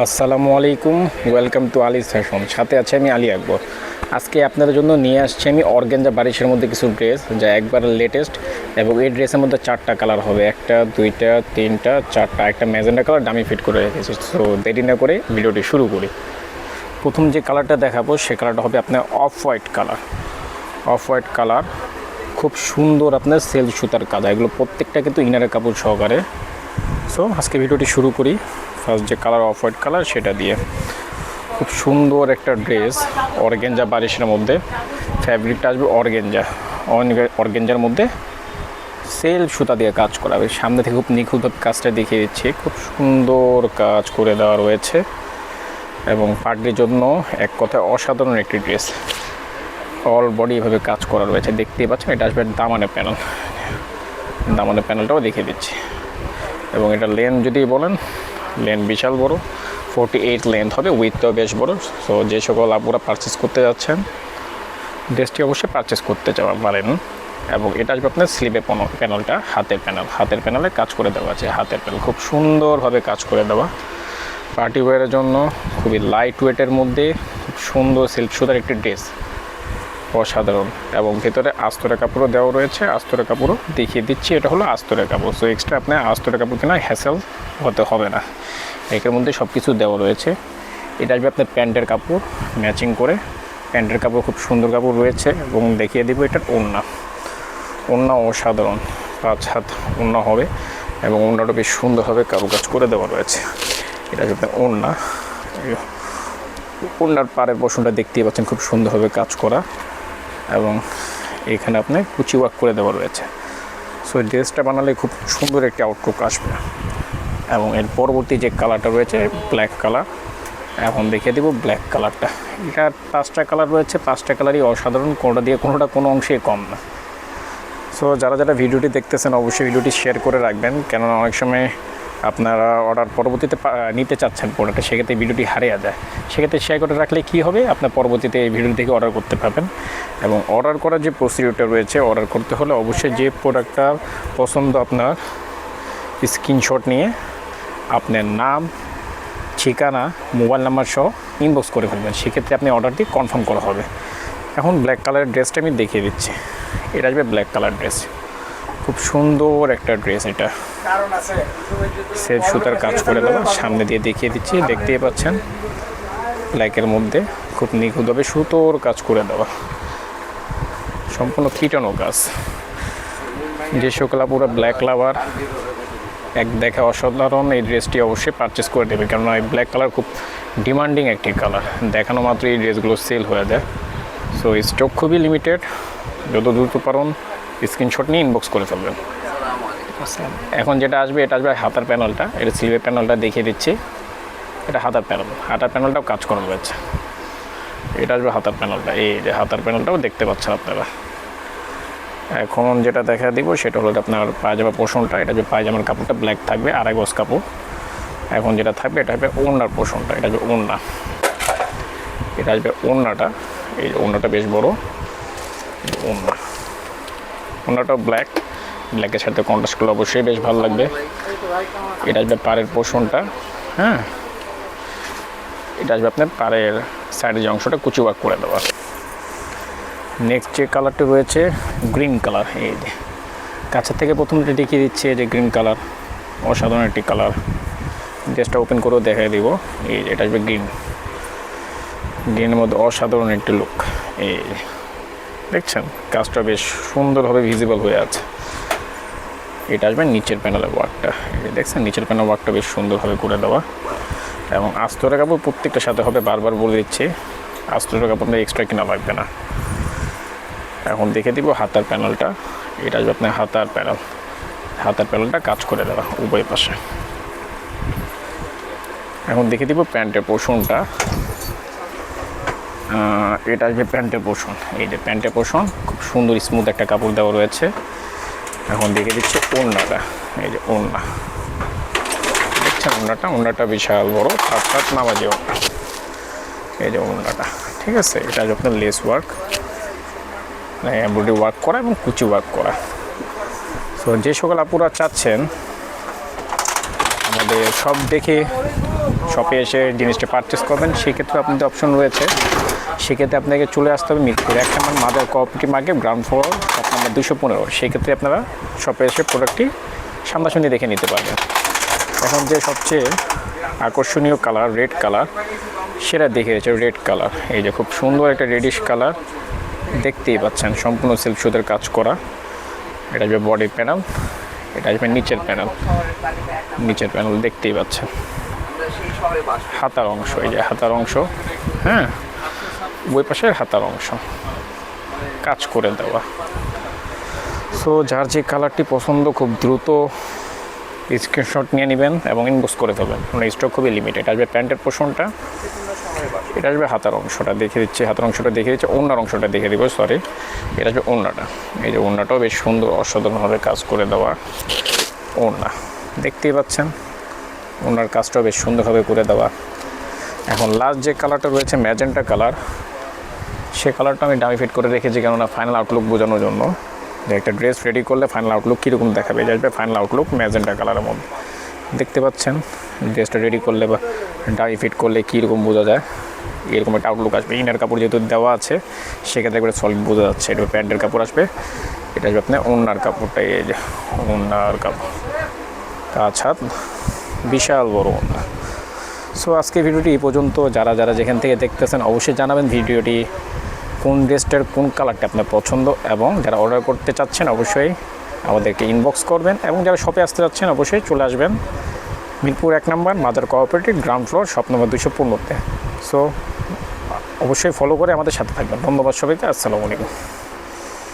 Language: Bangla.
আসসালামু আলাইকুম, ওয়েলকাম টু আলিস ফ্যাশন। সাথে আছে আমি আলী আকবর। আজকে আপনাদের জন্য নিয়ে আসছি আমি অর্গানজা বারিশের মধ্যে কিছু ড্রেস, যা একবার লেটেস্ট, এবং এই ড্রেসের মধ্যে 4টা কালার হবে, 1টা 2টা 3টা 4টা। একটা ম্যাজেন্ডা কালার দামি ফিট করে রেখেছি। সো দেরি না করে ভিডিওটি শুরু করি। প্রথম যে কালারটা দেখাবো সে কালারটা হবে আপনার off white colour. Off white colour খুব সুন্দর, আপনার সেল সুতার কাদা, এগুলো প্রত্যেকটা কিন্তু ইনারের কাপড় সহকারে। সো আজকে ভিডিওটি শুরু করি ফার্স্ট যে কালার অফ হোয়াইট কালার সেটা দিয়ে। খুব সুন্দর একটা ড্রেস অর্গেঞ্জা বারিশের মধ্যে, ফ্যাব্রিকটা আসবে অর্গেঞ্জার মধ্যে সেল সুতা দিয়ে কাজ করা হবে। সামনে থেকে খুব নিখুঁতভাবে কাজটা দেখিয়ে দিচ্ছি, খুব সুন্দর কাজ করে দেওয়া রয়েছে এবং পার্টির জন্য এক কথায় অসাধারণ একটি ড্রেস। অল বডি এভাবে কাজ করা রয়েছে, দেখতেই পাচ্ছেন। এটা আসবে দামানের প্যানেল, দামানের প্যানেলটাও দেখিয়ে দিচ্ছি। এবং এটা লেন্থ যদি বলেন, লেন্থ বিশাল বড়, 48 লেন্থ হবে, উইথটাও বেশ বড়। সো যে সকল আপুরা পারচেস করতে যাচ্ছেন ড্রেসটি অবশ্যই পারচেস করতে পারেন। এবং এটা আসবে আপনার স্লিভে প্যানেলটা, হাতের প্যানেলে কাজ করে দেওয়া আছে। হাতের প্যানেল খুব সুন্দরভাবে কাজ করে দেওয়া, পার্টি ওয়্যারের জন্য খুবই লাইট ওয়েটের মধ্যে খুব সুন্দর সিল্ক সুতার একটি ড্রেস, অসাধারণ। এবং ভেতরে আস্তরের কাপড়ও দেওয়া রয়েছে, আস্তরের কাপড়ও দেখিয়ে দিচ্ছি। এটা হলো আস্তরের কাপড়। সো এক্সট্রা আপনার আস্তরের কাপড় কেনা হ্যাসেল হতে হবে না, এর মধ্যে সব কিছু দেওয়া রয়েছে। এটা আসবে আপনার প্যান্টের কাপড় ম্যাচিং করে, প্যান্টের কাপড় খুব সুন্দর কাপড় রয়েছে। এবং দেখিয়ে দেবো এটার ওড়না অসাধারণ, 5 হাত ওড়না হবে এবং ওড়নাটা বেশ সুন্দরভাবে কারুকাজ করে দেওয়া রয়েছে। এটা আসবে আপনার ওড়নার পাড়ের পোর্শনটা দেখতেই পাচ্ছেন, খুব সুন্দরভাবে কাজ করা এবং এখানে আপনি কুচি ওয়ার্ক করে দেওয়া রয়েছে। সো ড্রেসটা বানালে খুব সুন্দর একটি আউটলুক আসবে। এবং এর পরবর্তী যে কালারটা রয়েছে ব্ল্যাক কালার, এখন দেখিয়ে দেবো ব্ল্যাক কালারটা। এটার 5টা কালার রয়েছে, 5টা কালারই অসাধারণ, কোনোটা দিয়ে কোনোটা কোনো অংশে কম না। সো যারা ভিডিওটি দেখতেছেন অবশ্যই ভিডিওটি শেয়ার করে রাখবেন, কেননা অনেক সময় আপনারা অর্ডার পরবর্তীতে নিতে চাচ্ছেন প্রোডাক্টটা, সেক্ষেত্রে ভিডিওটি হারিয়ে যায়। সেক্ষেত্রে শেয়ার করে রাখলে কী হবে, আপনার পরবর্তীতে এই ভিডিও থেকে অর্ডার করতে পারবেন। এবং অর্ডার করার যে প্রসিডিউরটা রয়েছে, অর্ডার করতে হলে অবশ্যই যে প্রোডাক্টটা পছন্দ আপনার স্ক্রিনশট নিয়ে আপনার নাম, ঠিকানা, মোবাইল নাম্বার সহ ইনবক্স করে ফেলবেন, সেক্ষেত্রে আপনি অর্ডারটি কনফার্ম করা হবে। এখন ব্ল্যাক কালারের ড্রেসটা আমি দেখিয়ে দিচ্ছি। এটা আসবে ব্ল্যাক কালার ড্রেস, খুব সুন্দর একটা ড্রেস। এটা সেল সুতার কাজ করে দেওয়া, সামনে দিয়ে দেখিয়ে দিচ্ছি, দেখতেই পাচ্ছেন। ব্ল্যাকের মধ্যে খুব নিখুঁতভাবে সুতোর কাজ করে দেওয়া, সম্পূর্ণ কিটানো কাজ। যে সকল পুরো ব্ল্যাক লাভার, এক দেখে অসাধারণ এই ড্রেসটি অবশ্যই পারচেস করে দেবে, কেননা এই ব্ল্যাক কালার খুব ডিমান্ডিং একটি কালার, দেখানো মাত্র এই ড্রেসগুলো সেল হয়ে যায়। সো স্টক খুবই লিমিটেড, যত দ্রুত পারেন স্ক্রিনশট নিয়ে ইনবক্স করে ফেলবেন। এখন যেটা আসবে, এটা আসবে হাতার প্যানেলটা, এটা স্লিভের প্যানেলটা দেখিয়ে দিচ্ছি। এটা হাতার প্যানেলটাও কাজ করা রয়েছে। এটা আসবে হাতার প্যানেলটা, এই যে হাতার প্যানেলটাও দেখতে পাচ্ছেন আপনারা। এখন যেটা দেখা দিব সেটা হলো আপনার পায়জামা পোর্শনটা। এটা যে পায়জামার কাপড়টা ব্ল্যাক থাকবে, 2.5 গজ কাপড়। এখন যেটা থাকবে এটা হবে ওড়নার পোর্শনটা, এটা যে ওড়না, এটা আসবে ওড়নাটা। এই ওড়নাটা বেশ বড় ওড়নাটাও ব্ল্যাকের সাথে কন্ট্রাস্ট করলে অবশ্যই বেশ ভালো লাগবে। এটা আসবে পাড়ের পোর্শনটা, হ্যাঁ। এটা আসবে আপনার পাড়ের সাইডের যে অংশটা কুচি ওয়ার্ক করে দেওয়া। নেক্সট যে কালারটি রয়েছে গ্রিন কালার, এই যে কাছের থেকে প্রথমটা দেখিয়ে দিচ্ছে, যে গ্রিন কালার, অসাধারণ একটি কালার। ড্রেসটা ওপেন করেও দেখাই দিব। এই এটা আসবে গ্রিনের মধ্যে অসাধারণ একটি লুক। এই দেখছেন কাজটা বেশ সুন্দরভাবে ভিজিবল হয়ে আছে। এটা আসবে নিচের প্যানেলের ওয়ার্কটা, এই দেখছেন নিচের প্যানেল ওয়ার্কটা বেশ সুন্দরভাবে করে দেওয়া। এবং আস্তরের কাপড় প্রত্যেকটার সাথে হবে, বারবার বলে দিচ্ছি, আস্তরের কাপড় এক্সট্রা কিনা লাগবে না। এখন দেখে দিব হাতার প্যানেলটা। এটা আসবে আপনার হাতার প্যানেলটা কাজ করে দেওয়া উভয় পাশে। এখন দেখে দিব প্যান্টের পোর্শনটা। এটা আসবে প্যান্টের পোর্শন, এই যে প্যান্টের পোর্শন, খুব সুন্দর স্মুথ একটা কাপড় দেওয়া রয়েছে। এখন দেখে দিচ্ছে ওড়নাটা, এই যে ওড়না দেখছেন, ওড়নাটা বিশাল বড়, 7 হাত নামাজি ওড়না। এই যে ওড়নাটা, ঠিক আছে। এটা আসবে আপনার লেস ওয়ার্ক, এমব্রয়ডারি ওয়ার্ক করা এবং কুচি ওয়ার্ক করা। সো যে সকল আপুরা চাচ্ছেন আমাদের সব দেখে শপে এসে জিনিসটা পারচেস করবেন, সেক্ষেত্রে আপনাদের অপশন রয়েছে। সেক্ষেত্রে আপনাকে চলে আসতে হবে মিরপুর 1 নম্বর Mother Cooperative Market, ground floor, shop number 215। সেক্ষেত্রে আপনারা শপে এসে প্রোডাক্টটি সামনাসামনি দেখে নিতে পারবেন। এখন যে সবচেয়ে আকর্ষণীয় কালার রেড কালার, সেটা দেখে রয়েছে রেড কালার। এই যে খুব সুন্দর একটা রেডিশ কালার, দেখতেই পাচ্ছেন সম্পূর্ণ সিল্ক সুতার কাজ করা। এটা আসবে বডি প্যানেল, এটা আসবে নিচের প্যানেল দেখতেই পাচ্ছেন। হাতার অংশ, এই যে হাতার অংশ, হ্যাঁ ওই পাশের হাতার অংশ কাজ করে দেওয়া। সো যার যে কালারটি পছন্দ খুব দ্রুত স্ক্রিনশট নিয়ে নেবেন এবং ইনবক্স করে দেবেন, মানে স্টক খুবই লিমিটেড। আসবে প্যান্টের পোর্শনটা, এটা আসবে হাতার অংশটা দেখিয়ে দিচ্ছে, হাতার অংশটা দেখিয়ে দিচ্ছে, ওড়নার অংশটা দেখিয়ে দিব, সরি। এটা আসবে ওড়নাটা, এই যে ওড়নাটাও বেশ সুন্দর অসাধারণভাবে কাজ করে দেওয়া ওড়না, দেখতেই পাচ্ছেন। ওড়নার কাজটাও বেশ সুন্দরভাবে করে দেওয়া। এখন লাস্ট যে কালারটা রয়েছে ম্যাজেন্টা কালার, সে কালারটা আমি ডামি ফিট করে রেখেছি, কেননা ফাইনাল আউটলুক বোঝানোর জন্য, যে একটা ড্রেস রেডি করলে ফাইনাল আউটলুক কীরকম দেখাবে। এটা আসবে ফাইনাল আউটলুক ম্যাজেন্টা কালারের মধ্যে, দেখতে পাচ্ছেন। ড্রেসটা রেডি করলে বা ডামি ফিট করলে কীরকম বোঝা যায়, এরকম একটা আউটলুক আসবে। ইনার কাপড় যেহেতু দেওয়া আছে, সেক্ষেত্রে একবারে সলিড বোঝা যাচ্ছে। এটা প্যান্টের কাপড় আসবে, এটা আসবে আপনার ওড়নার কাপড়টা, এই যে ওড়নার কাপড়, কাজ হাত বিশাল বড় ওড়না। সো আজকে ভিডিওটি এই পর্যন্ত। যারা যেখান থেকে দেখতেছেন অবশ্যই জানাবেন ভিডিওটি কোন ড্রেসটার কোন কালারটা আপনার পছন্দ, এবং যারা অর্ডার করতে চাচ্ছেন অবশ্যই আমাদেরকে ইনবক্স করবেন, এবং যারা শপে আসতে যাচ্ছেন অবশ্যই চলে আসবেন মিরপুর 1 নম্বর Mother Cooperative, ground floor, shop নম্বর 215-তে। সো অবশ্যই ফলো করে আমাদের সাথে থাকবেন। ধন্যবাদ সবাইকে, আসসালামু আলাইকুম।